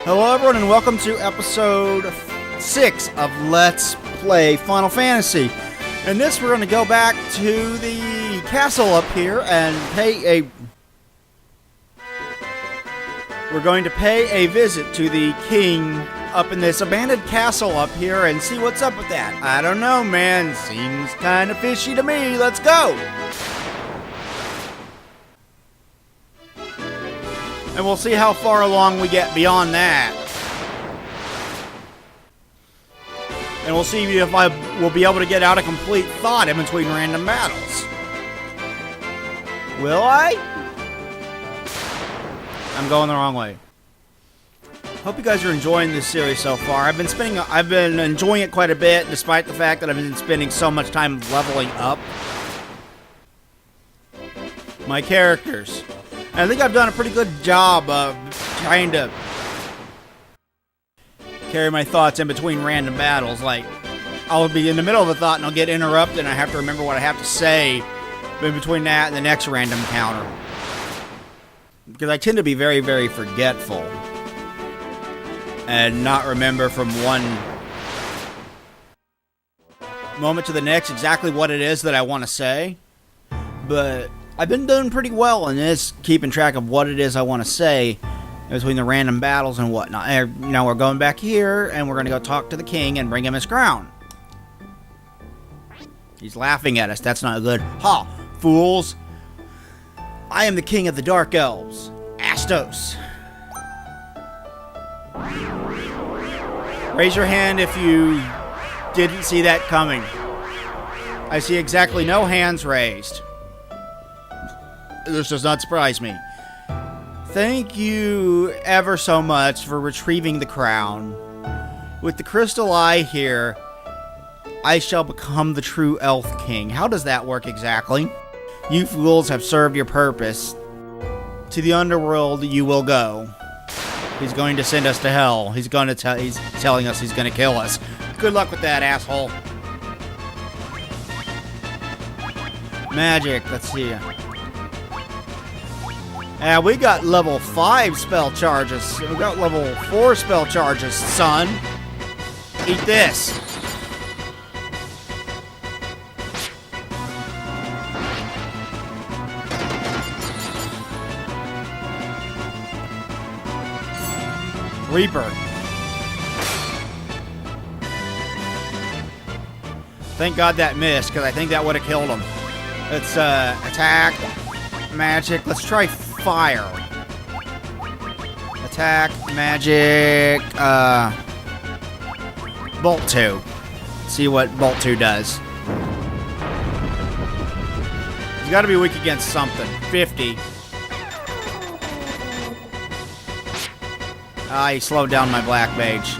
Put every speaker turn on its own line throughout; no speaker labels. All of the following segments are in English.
Hello everyone and welcome to episode 6 of Let's Play Final Fantasy. In this we're going to go back to the castle up here and We're going to pay a visit to the king up in this abandoned castle up here and see what's up with that. I don't know, man. Seems kind of fishy to me. Let's go! And we'll see how far along we get beyond that. And we'll see if I will be able to get out a complete thought in between random battles. Will I? I'm going the wrong way. Hope you guys are enjoying this series so far. I've been enjoying it quite a bit, despite the fact that I've been spending so much time leveling up my characters. I think I've done a pretty good job of trying to carry my thoughts in between random battles. Like, I'll be in the middle of a thought and I'll get interrupted and I have to remember what I have to say in between that and the next random encounter. Because I tend to be very, very forgetful and not remember from one moment to the next exactly what it is that I want to say. But I've been doing pretty well in this, keeping track of what it is I want to say between the random battles and whatnot. And now we're going back here, and we're going to go talk to the king and bring him his crown. He's laughing at us. That's not good. Ha! Fools! I am the king of the Dark Elves, Astos. Raise your hand if you didn't see that coming. I see exactly no hands raised. This does not surprise me. Thank you ever so much for retrieving the crown. With the crystal eye here, I shall become the true Elf King. How does that work exactly? You fools have served your purpose. To the underworld you will go. He's going to send us to hell. He's telling us he's going to kill us. Good luck with that, asshole. Magic, let's see. We got level 5 spell charges. We got level 4 spell charges, son. Eat this. Reaper. Thank God that missed, because I think that would have killed him. Let's attack. Magic. Let's try fire. Attack, magic, Bolt 2. See what Bolt 2 does. He's got to be weak against something. 50. He slowed down my black mage.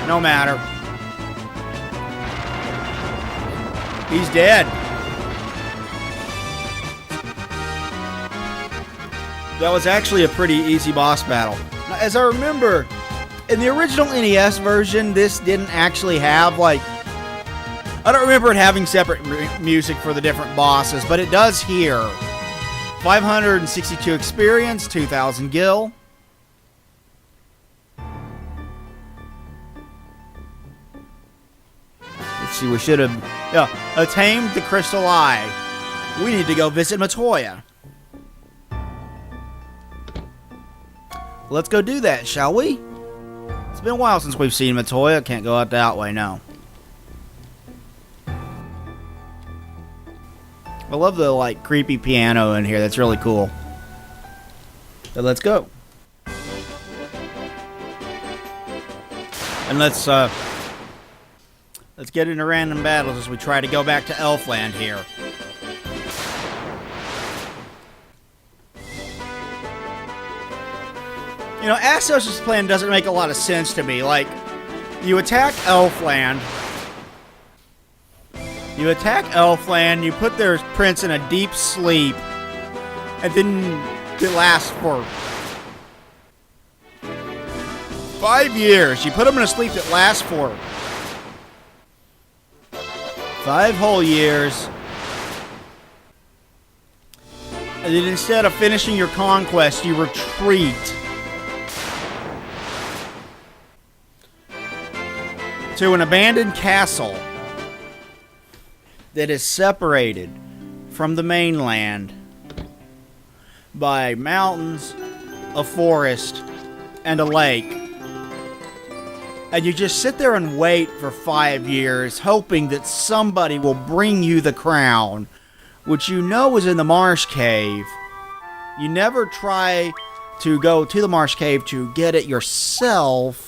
No matter. He's dead. That was actually a pretty easy boss battle. Now, as I remember, in the original NES version, this didn't actually have, like... I don't remember it having separate music for the different bosses, but it does here. 562 experience, 2,000 gil. Let's see, we should have... Yeah, tamed the Crystal Eye. We need to go visit Matoya. Let's go do that, shall we? It's been a while since we've seen Matoya. Can't go out that way, no. I love the, like, creepy piano in here. That's really cool. So let's go. And let's get into random battles as we try to go back to Elfland here. You know, Astos' plan doesn't make a lot of sense to me. Like, you attack Elfland. You put their prince in a deep sleep. And then it lasts for 5 years. You put him in a sleep that lasts for 5 whole years. And then instead of finishing your conquest, you retreat. to an abandoned castle that is separated from the mainland by mountains, a forest, and a lake. And you just sit there and wait for 5 years, hoping that somebody will bring you the crown, which you know is in the Marsh Cave. You never try to go to the Marsh Cave to get it yourself.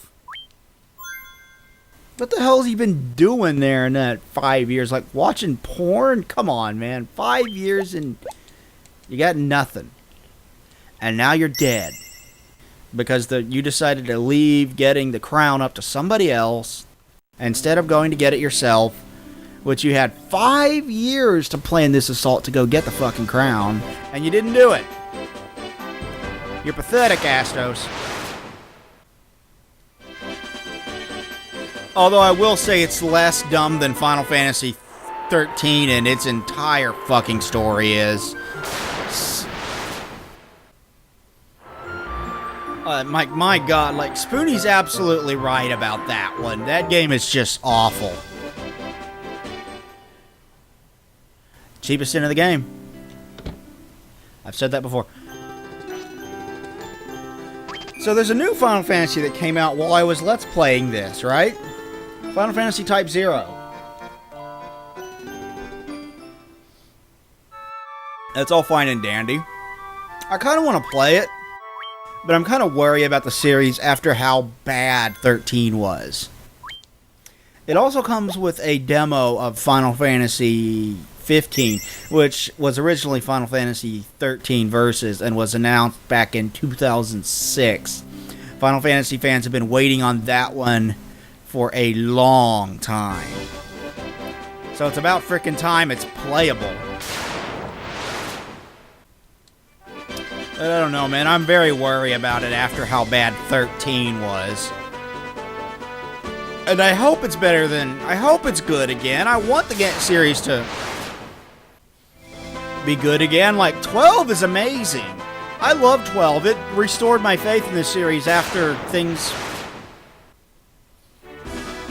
What the hell has he been doing there in that 5 years? Like watching porn? Come on, man. 5 years and you got nothing. And now you're dead. Because you decided to leave getting the crown up to somebody else instead of going to get it yourself, which you had 5 years to plan this assault to go get the fucking crown, and you didn't do it. You're pathetic, Astos. Although I will say it's less dumb than Final Fantasy 13 and its entire fucking story is. My God, like, Spoonie's absolutely right about that one. That game is just awful. Cheapest end of the game. I've said that before. So there's a new Final Fantasy that came out while I was Let's Playing this, right? Final Fantasy Type 0. That's all fine and dandy. I kind of want to play it, but I'm kind of worried about the series after how bad 13 was. It also comes with a demo of Final Fantasy 15, which was originally Final Fantasy 13 Versus and was announced back in 2006. Final Fantasy fans have been waiting on that one for a long time. So it's about frickin' time it's playable. I don't know, man. I'm very worried about it after how bad 13 was. And I hope it's better than... I hope it's good again. I want the series to be good again. Like, 12 is amazing. I love 12. It restored my faith in this series after things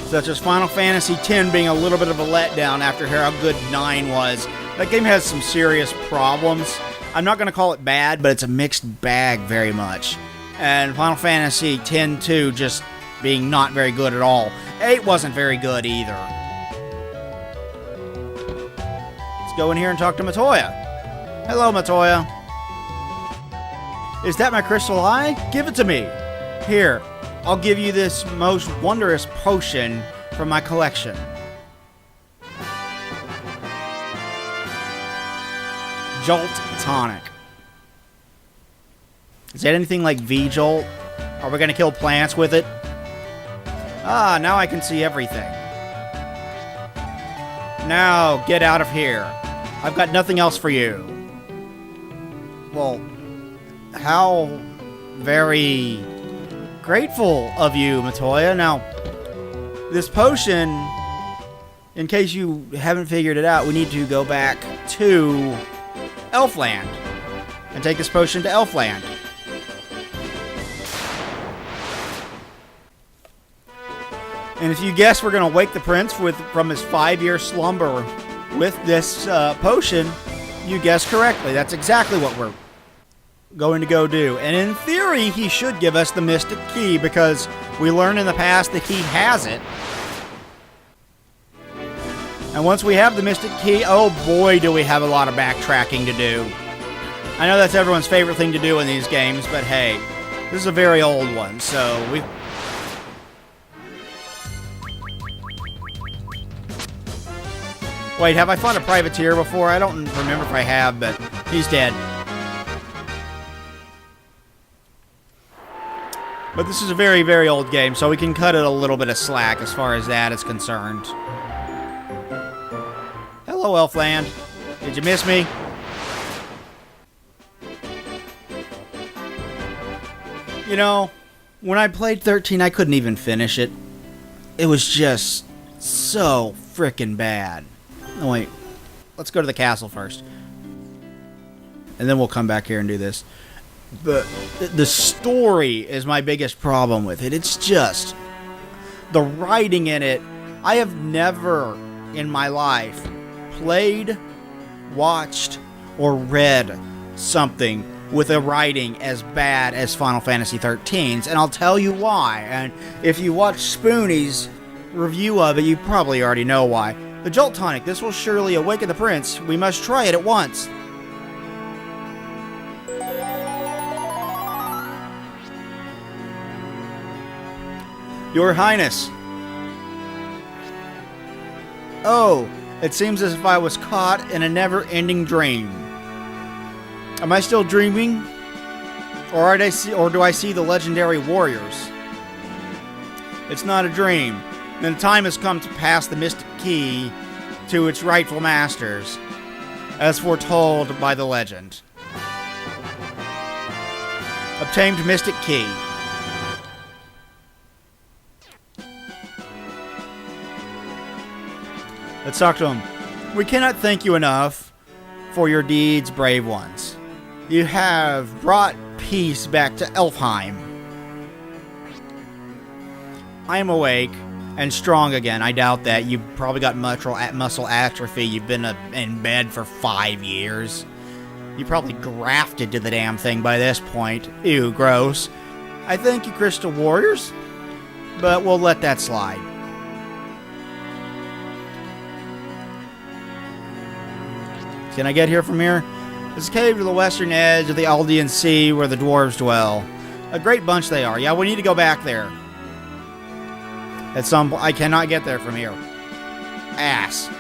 such as Final Fantasy X being a little bit of a letdown after how good 9 was. That game has some serious problems. I'm not going to call it bad, but it's a mixed bag very much. And Final Fantasy X-2 just being not very good at all. 8 wasn't very good either. Let's go in here and talk to Matoya. Hello, Matoya. Is that my crystal eye? Give it to me. Here, I'll give you this most wondrous potion from my collection. Jolt Tonic. Is that anything like V-Jolt? Are we going to kill plants with it? Ah, now I can see everything. Now, get out of here. I've got nothing else for you. Well, how very grateful of you, Matoya. Now, this potion, in case you haven't figured it out, we need to go back to Elfland and take this potion to Elfland. And if you guess we're going to wake the prince from his 5-year slumber with this potion, you guessed correctly. That's exactly what we're going to go do. And in theory, he should give us the Mystic Key because we learned in the past that he has it. And once we have the Mystic Key, oh boy, do we have a lot of backtracking to do. I know that's everyone's favorite thing to do in these games, but hey, this is a very old one, so we... Wait, have I fought a privateer before? I don't remember if I have, but he's dead. But this is a very, very old game, so we can cut it a little bit of slack as far as that is concerned. Hello, Elfland. Did you miss me? You know, when I played 13, I couldn't even finish it. It was just so frickin' bad. Oh, wait. Let's go to the castle first. And then we'll come back here and do this. But the story is my biggest problem with it. It's just The writing in it, I have never in my life played, watched, or read something with a writing as bad as Final Fantasy XIII's, and I'll tell you why. And if you watch Spoonie's review of it, you probably already know why. The Jolt Tonic, this will surely awaken the prince. We must try it at once. Your Highness. Oh, it seems as if I was caught in a never-ending dream. Am I still dreaming? Or do I see the legendary warriors? It's not a dream. Then the time has come to pass the Mystic Key to its rightful masters, as foretold by the legend. Obtained Mystic Key. Let's talk to him. We cannot thank you enough for your deeds, brave ones. You have brought peace back to Elfheim. I am awake and strong again. I doubt that. You've probably got muscle atrophy. You've been in bed for 5 years. You probably grafted to the damn thing by this point. Ew, gross. I thank you, Crystal Warriors, but we'll let that slide. Can I get here from here? This cave to the western edge of the Aldean Sea where the dwarves dwell. A great bunch they are. Yeah, we need to go back there. At some point, I cannot get there from here. Ass.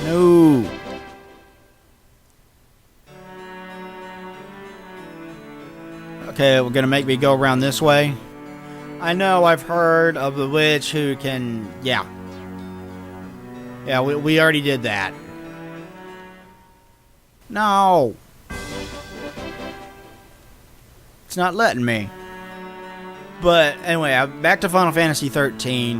No. Okay, we're gonna make me go around this way. I know I've heard of the witch who can... Yeah. Yeah, we already did that. No. It's not letting me. But anyway, back to Final Fantasy XIII.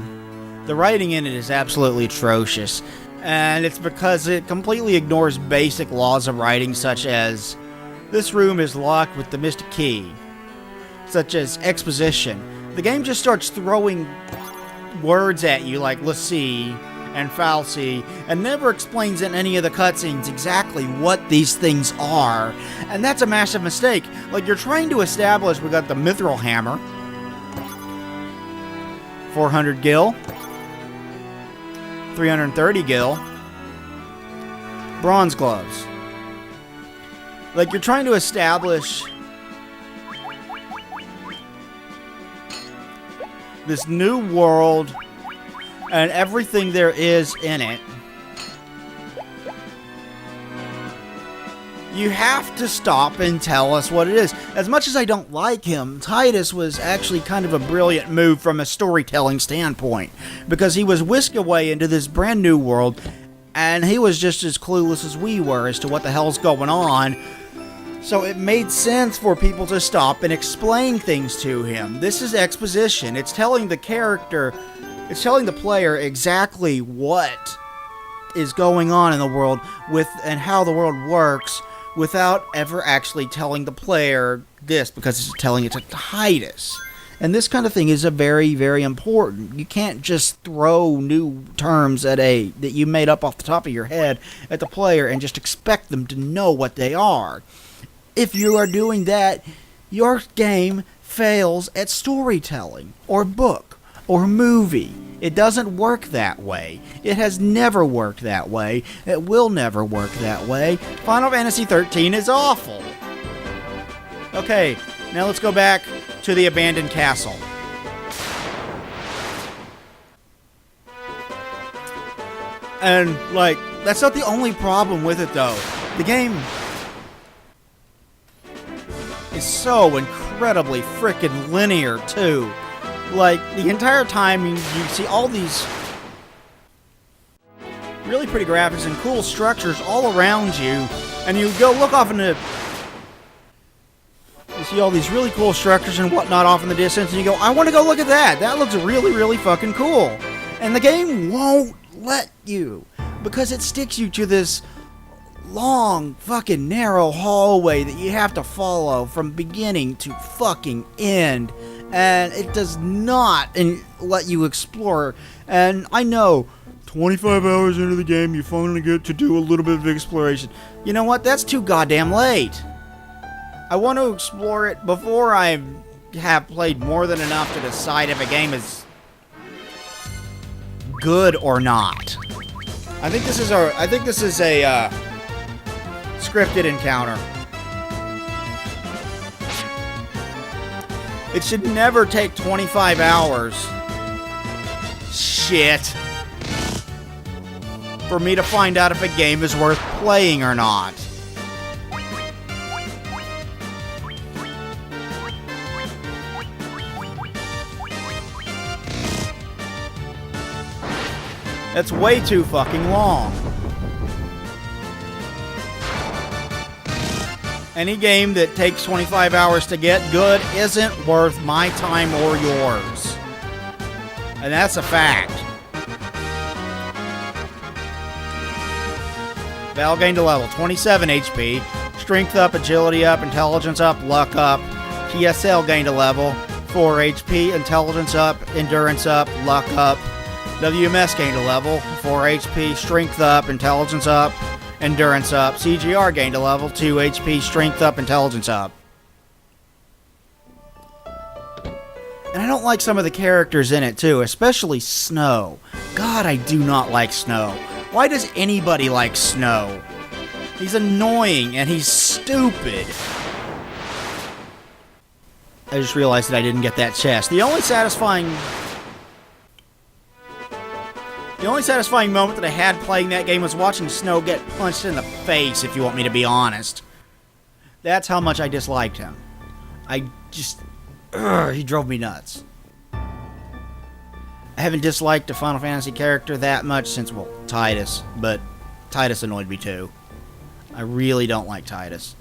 The writing in it is absolutely atrocious. And it's because it completely ignores basic laws of writing, such as this room is locked with the Mystic Key. Such as exposition. The game just starts throwing words at you like "l'ci" and "falsi" and never explains in any of the cutscenes exactly what these things are. And that's a massive mistake. Like, you're trying to establish we got the Mithril Hammer, 400 gil, 330 gil, Bronze Gloves. Like, you're trying to establish this new world and everything there is in it. You have to stop and tell us what it is. As much as I don't like him, Tidus was actually kind of a brilliant move from a storytelling standpoint, because he was whisked away into this brand new world and he was just as clueless as we were as to what the hell's going on. So it made sense for people to stop and explain things to him. This is exposition. It's telling the character, it's telling the player exactly what is going on in the world and how the world works without ever actually telling the player this, because it's telling it to Tidus. And this kind of thing is a very, very important. You can't just throw new terms that you made up off the top of your head at the player and just expect them to know what they are. If you are doing that, your game fails at storytelling, or book, or movie. It doesn't work that way. It has never worked that way. It will never work that way. Final Fantasy XIII is awful. Okay, now let's go back to the abandoned castle. And, like, that's not the only problem with it, though. The game is so incredibly frickin' linear, too. Like, the entire time you see all these really pretty graphics and cool structures all around you, and you go look off into... You see all these really cool structures and whatnot off in the distance, and you go, I want to go look at that! That looks really, really fucking cool! And the game won't let you, because it sticks you to this long, fucking narrow hallway that you have to follow from beginning to fucking end. And it does not let you explore. And I know, 25 hours into the game, you finally get to do a little bit of exploration. You know what? That's too goddamn late. I want to explore it before I have played more than enough to decide if a game is good or not. I think this is a scripted encounter. It should never take 25 hours. Shit. For me to find out if a game is worth playing or not. That's way too fucking long. Any game that takes 25 hours to get good isn't worth my time or yours. And that's a fact. Val gained a level, 27 HP. Strength up, agility up, intelligence up, luck up. TSL gained a level, 4 HP, intelligence up, endurance up, luck up. WMS gained a level, 4 HP, strength up, intelligence up, endurance up. CGR gained a level, 2 HP, strength up, intelligence up. And I don't like some of the characters in it too, especially Snow. God, I do not like Snow. Why does anybody like Snow? He's annoying and he's stupid. I just realized that I didn't get that chest. The only satisfying moment that I had playing that game was watching Snow get punched in the face, if you want me to be honest. That's how much I disliked him. He drove me nuts. I haven't disliked a Final Fantasy character that much since, well, Tidus, but Tidus annoyed me too. I really don't like Tidus.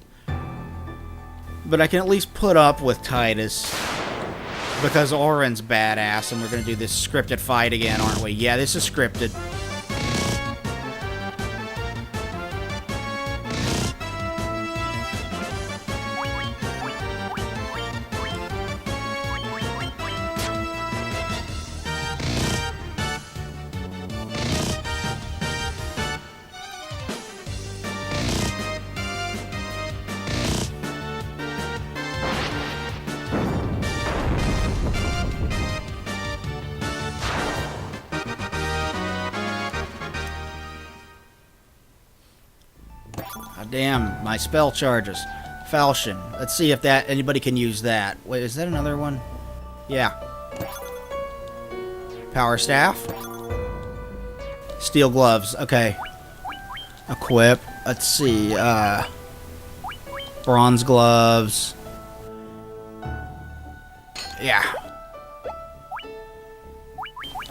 But I can at least put up with Tidus because Auron's badass, and we're going to do this scripted fight again, aren't we? Yeah, this is scripted. Damn, my spell charges. Falchion. Let's see if anybody can use that. Wait, is that another one? Yeah. Power staff. Steel gloves. Okay. Equip. Let's see. Bronze gloves. Yeah.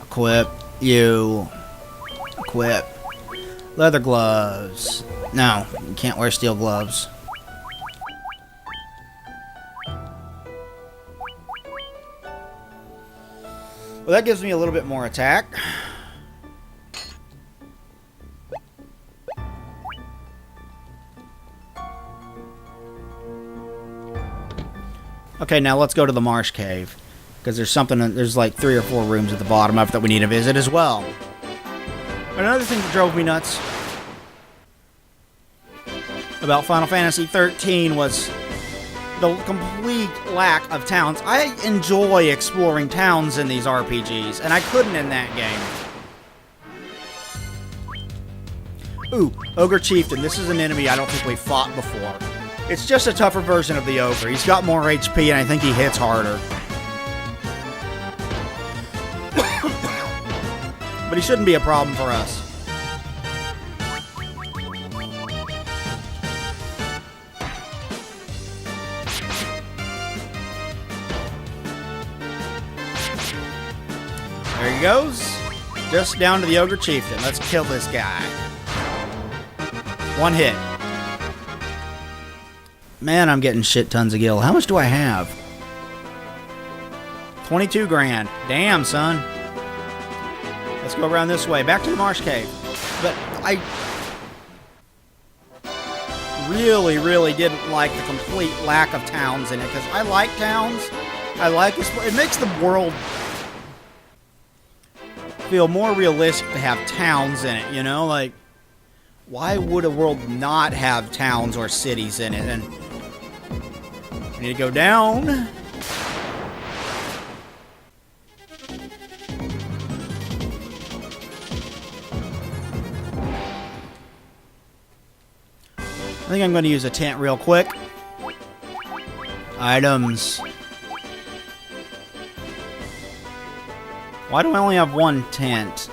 Equip. You. Equip. Leather gloves. No, you can't wear steel gloves. Well, that gives me a little bit more attack. Okay, now let's go to the Marsh Cave. Because there's like 3 or 4 rooms at the bottom of it that we need to visit as well. Another thing that drove me nuts about Final Fantasy XIII was the complete lack of towns. I enjoy exploring towns in these RPGs, and I couldn't in that game. Ooh, Ogre Chieftain. This is an enemy I don't think we've fought before. It's just a tougher version of the Ogre. He's got more HP, and I think he hits harder. But he shouldn't be a problem for us. There he goes. Just down to the Ogre Chieftain. Let's kill this guy. 1 hit. Man, I'm getting shit tons of gil. How much do I have? 22 grand. Damn, son. Let's go around this way. Back to the Marsh Cave. But really, really didn't like the complete lack of towns in it, because I like towns. I like it. It makes the world feel more realistic to have towns in it, you know? Like, why would a world not have towns or cities in it? And I need to go down. I think I'm going to use a tent real quick. Items. Why do I only have one tent?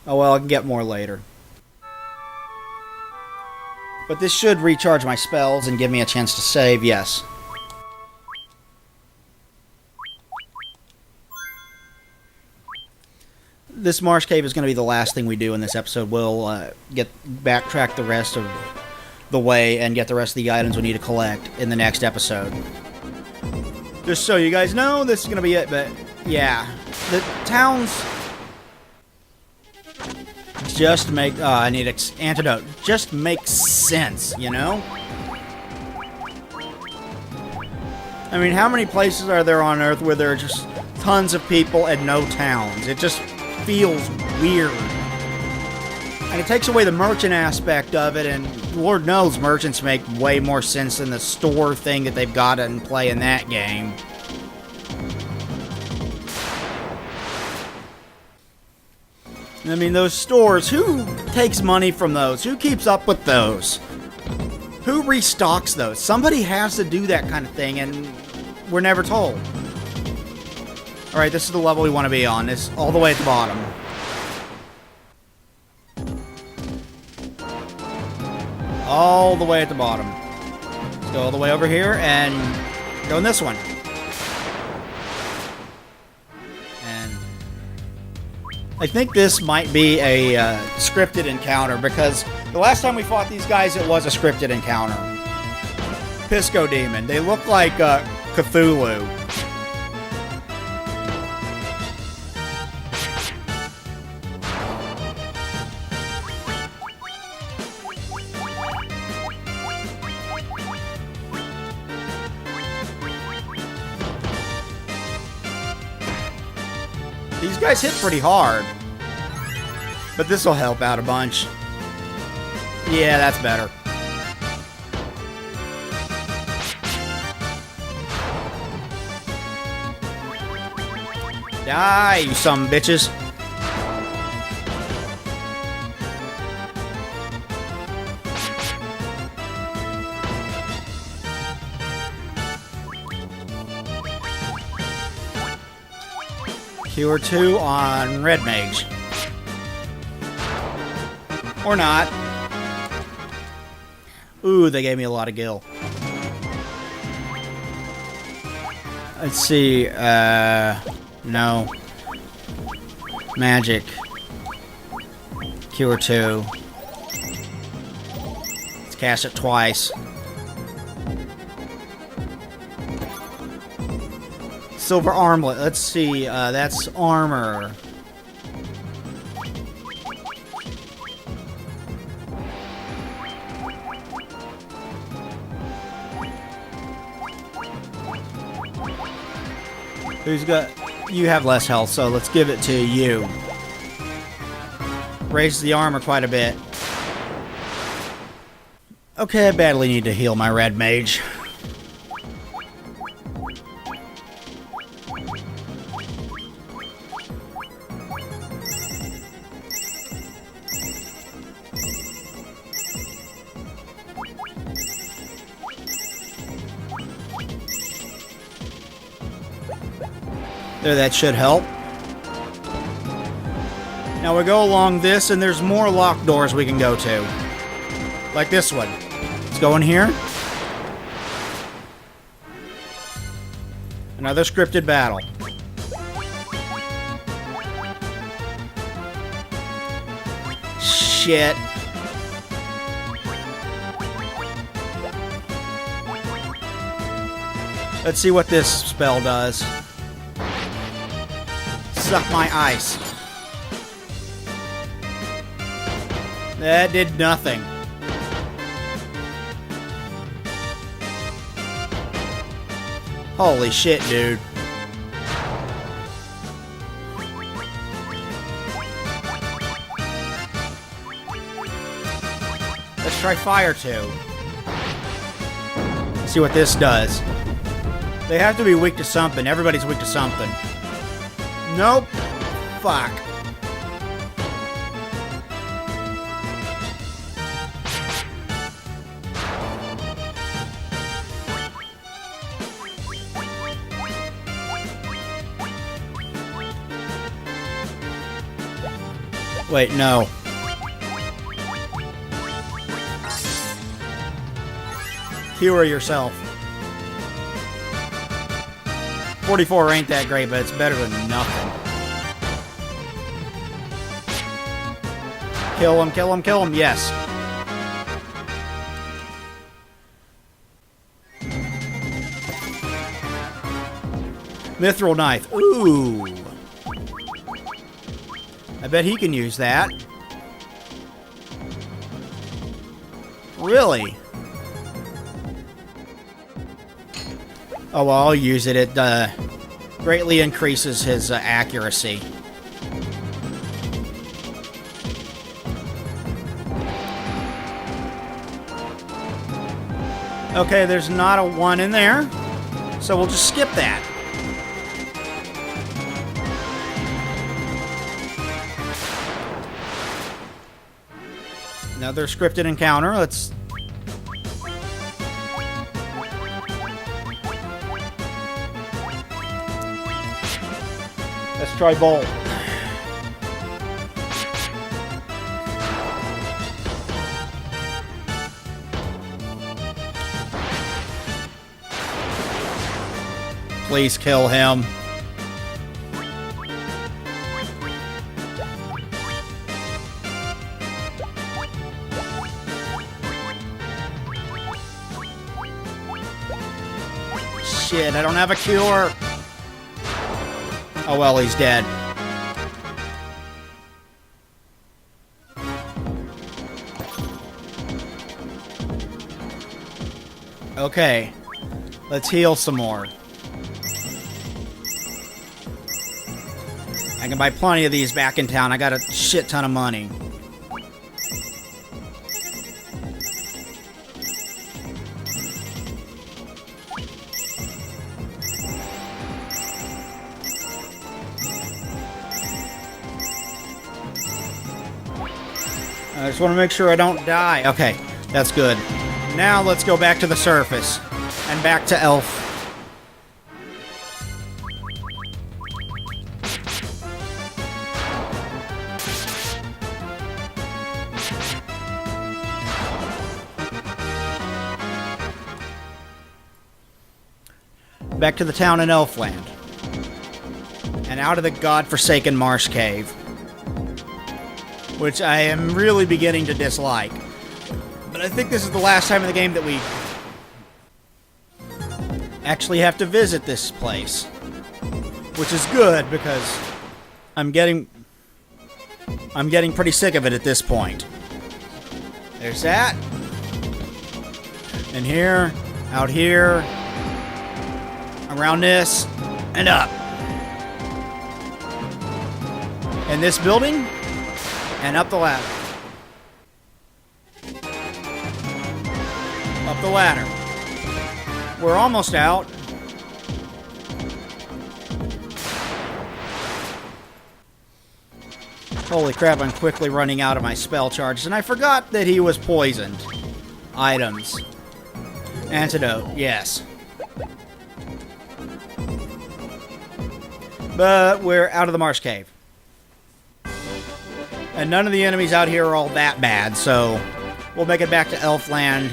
Oh well, I can get more later. But this should recharge my spells and give me a chance to save, yes. This marsh cave is going to be the last thing we do in this episode. We'll backtrack the rest of the way and get the rest of the items we need to collect in the next episode. Just so you guys know, this is going to be it, but yeah. The towns just make... I need an antidote. Just makes sense, you know? I mean, how many places are there on Earth where there are just tons of people and no towns? It just feels weird. And it takes away the merchant aspect of it, and Lord knows merchants make way more sense than the store thing that they've got in play in that game. I mean, those stores, who takes money from those? Who keeps up with those? Who restocks those? Somebody has to do that kind of thing, and we're never told. Alright, this is the level we want to be on. It's all the way at the bottom. All the way at the bottom. Let's go all the way over here and go in this one. And I think this might be a scripted encounter, because the last time we fought these guys, it was a scripted encounter. Pisco Demon. They look like Cthulhu. These guys hit pretty hard. But this will help out a bunch. Yeah, that's better. Die, you some bitches. Cure 2 on Red Mage. Or not. Ooh, they gave me a lot of gil. Let's see, no. Magic. Cure 2. Let's cast it twice. Silver armlet. Let's see. That's armor. Who's got... You have less health, so let's give it to you. Raises the armor quite a bit. Okay, I badly need to heal my red mage. There, that should help. Now we go along this, and there's more locked doors we can go to. Like this one. Let's go in here. Another scripted battle. Shit. Let's see what this spell does. Suck my ice. That did nothing. Holy shit, dude. Let's try fire too. See what this does. They have to be weak to something. Everybody's weak to something. Nope. Fuck. Wait, no. Cure yourself. 44 ain't that great, but it's better than nothing. Kill him, kill him, kill him, yes. Mithril knife. Ooh. I bet he can use that. Really? Oh, well, I'll use it. It greatly increases his accuracy. Okay, there's not a 1 in there, so we'll just skip that. Another scripted encounter. Let's try Bolt. Please kill him. Shit, I don't have a cure. Oh well, he's dead. Okay, let's heal some more. I can buy plenty of these back in town. I got a shit ton of money. I just want to make sure I don't die. Okay, that's good. Now let's go back to the surface. And back to Elf. Back to the town in Elfland. And out of the godforsaken marsh cave. Which I am really beginning to dislike. But I think this is the last time in the game that we actually have to visit this place. Which is good, because I'm getting pretty sick of it at this point. There's that. And here, out here, around this, and up. In this building, and up the ladder. Up the ladder. We're almost out. Holy crap, I'm quickly running out of my spell charges, and I forgot that he was poisoned. Items. Antidote, yes. But we're out of the marsh cave. And none of the enemies out here are all that bad, so we'll make it back to Elfland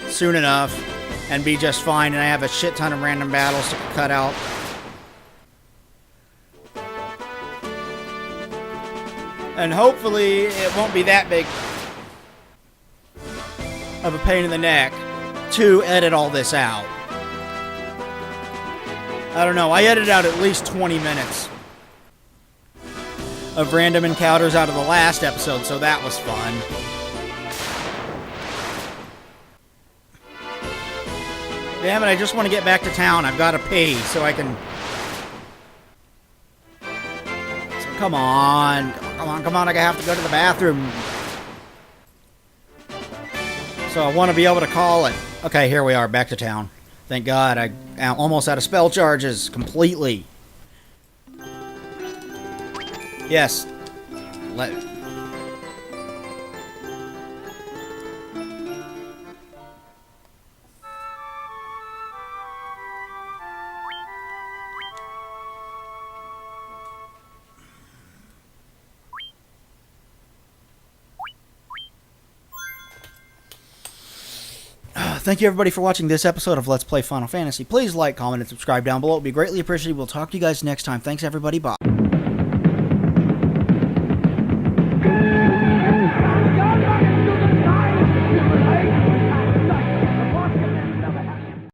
soon enough and be just fine, and I have a shit ton of random battles to cut out. And hopefully it won't be that big of a pain in the neck to edit all this out. I don't know, I edited out at least 20 minutes of random encounters out of the last episode, so that was fun. Damn it, I just want to get back to town. I've got to pee so I can... Come on. Come on. I have to go to the bathroom. So I want to be able to call it. Okay, here we are, back to town. Thank God, I'm almost out of spell charges completely. Yes. Thank you everybody for watching this episode of Let's Play Final Fantasy. Please like, comment, and subscribe down below. It would be greatly appreciated. We'll talk to you guys next time. Thanks everybody. Bye.